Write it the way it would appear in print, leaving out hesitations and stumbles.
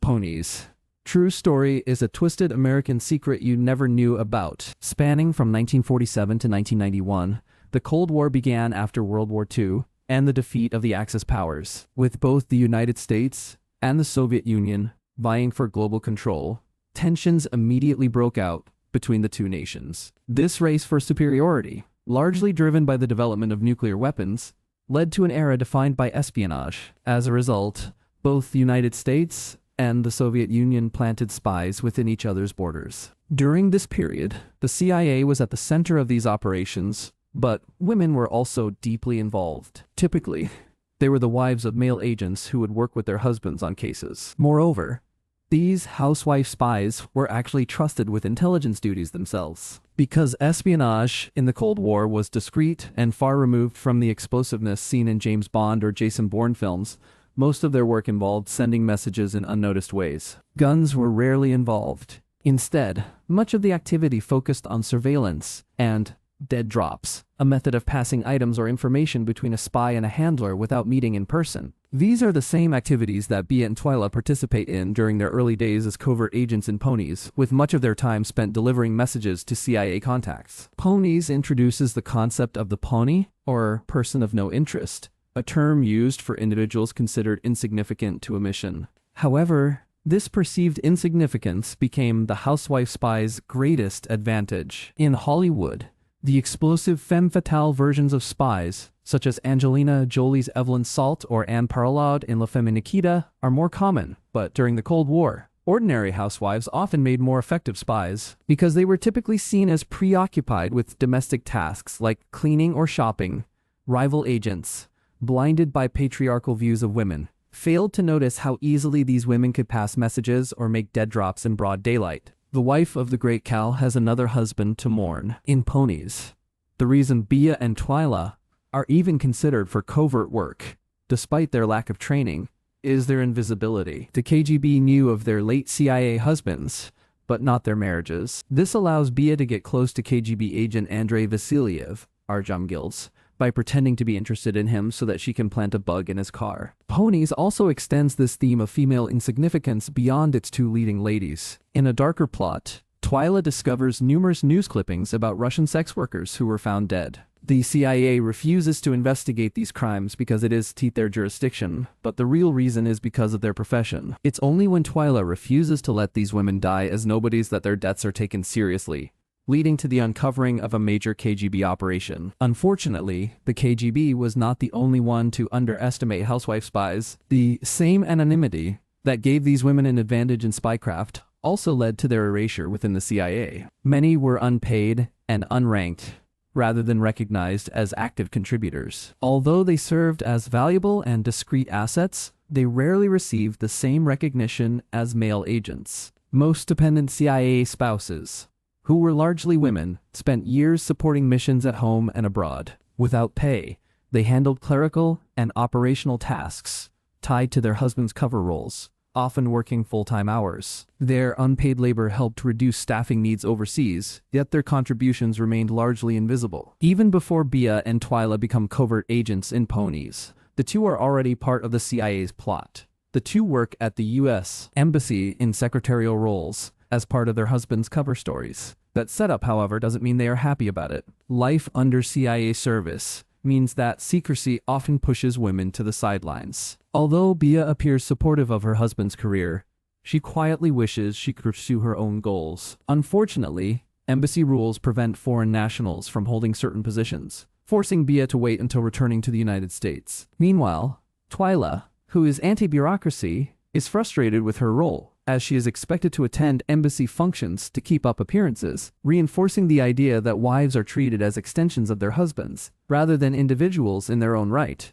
Ponies. True Story is a twisted American secret you never knew about. Spanning from 1947 to 1991, the Cold War began after World War II and the defeat of the Axis powers, with both the United States and the Soviet Union vying for global control. Tensions immediately broke out between the two nations. This race for superiority, largely driven by the development of nuclear weapons, led to an era defined by espionage. As a result, both the United States and the Soviet Union planted spies within each other's borders. During this period, the CIA was at the center of these operations, but women were also deeply involved. Typically, they were the wives of male agents who would work with their husbands on cases. Moreover, these housewife spies were actually trusted with intelligence duties themselves. Because espionage in the Cold War was discreet and far removed from the explosiveness seen in James Bond or Jason Bourne films, most of their work involved sending messages in unnoticed ways. Guns were rarely involved. Instead, much of the activity focused on surveillance and dead drops, a method of passing items or information between a spy and a handler without meeting in person. These are the same activities that Bia and Twyla participate in during their early days as covert agents in Ponies, with much of their time spent delivering messages to CIA contacts. Ponies introduces the concept of the pony, or person of no interest, a term used for individuals considered insignificant to a mission. However, this perceived insignificance became the housewife spy's greatest advantage. In Hollywood, the explosive femme fatale versions of spies, such as Angelina Jolie's Evelyn Salt or Anne Parlod in La Femme Nikita, are more common. But during the Cold War, ordinary housewives often made more effective spies because they were typically seen as preoccupied with domestic tasks like cleaning or shopping. Rival agents, blinded by patriarchal views of women, failed to notice how easily these women could pass messages or make dead drops in broad daylight. The wife of the Great Cal has another husband to mourn. In Ponies, the reason Bia and Twyla are even considered for covert work, despite their lack of training, is their invisibility. The KGB knew of their late CIA husbands, but not their marriages. This allows Bia to get close to KGB agent Andrei Vasilyev, Arjam Gills, by pretending to be interested in him so that she can plant a bug in his car. Ponies also extends this theme of female insignificance beyond its two leading ladies. In a darker plot, Twyla discovers numerous news clippings about Russian sex workers who were found dead. The CIA refuses to investigate these crimes because it is their jurisdiction, but the real reason is because of their profession. It's only when Twyla refuses to let these women die as nobodies that their deaths are taken seriously, leading to the uncovering of a major KGB operation. Unfortunately, the KGB was not the only one to underestimate housewife spies. The same anonymity that gave these women an advantage in spycraft also led to their erasure within the CIA. Many were unpaid and unranked, rather than recognized as active contributors. Although they served as valuable and discreet assets, they rarely received the same recognition as male agents. Most dependent CIA spouses, who were largely women, spent years supporting missions at home and abroad. Without pay, they handled clerical and operational tasks tied to their husbands' cover roles, often working full-time hours. Their unpaid labor helped reduce staffing needs overseas, yet their contributions remained largely invisible. Even before Bia and Twyla become covert agents in Ponies, the two are already part of the CIA's plot. The two work at the U.S. Embassy in secretarial roles, as part of their husbands' cover stories. That setup, however, doesn't mean they are happy about it. Life under CIA service means that secrecy often pushes women to the sidelines. Although Bia appears supportive of her husband's career, she quietly wishes she could pursue her own goals. Unfortunately, embassy rules prevent foreign nationals from holding certain positions, forcing Bia to wait until returning to the United States. Meanwhile, Twyla, who is anti-bureaucracy, is frustrated with her role, as she is expected to attend embassy functions to keep up appearances, reinforcing the idea that wives are treated as extensions of their husbands, rather than individuals in their own right.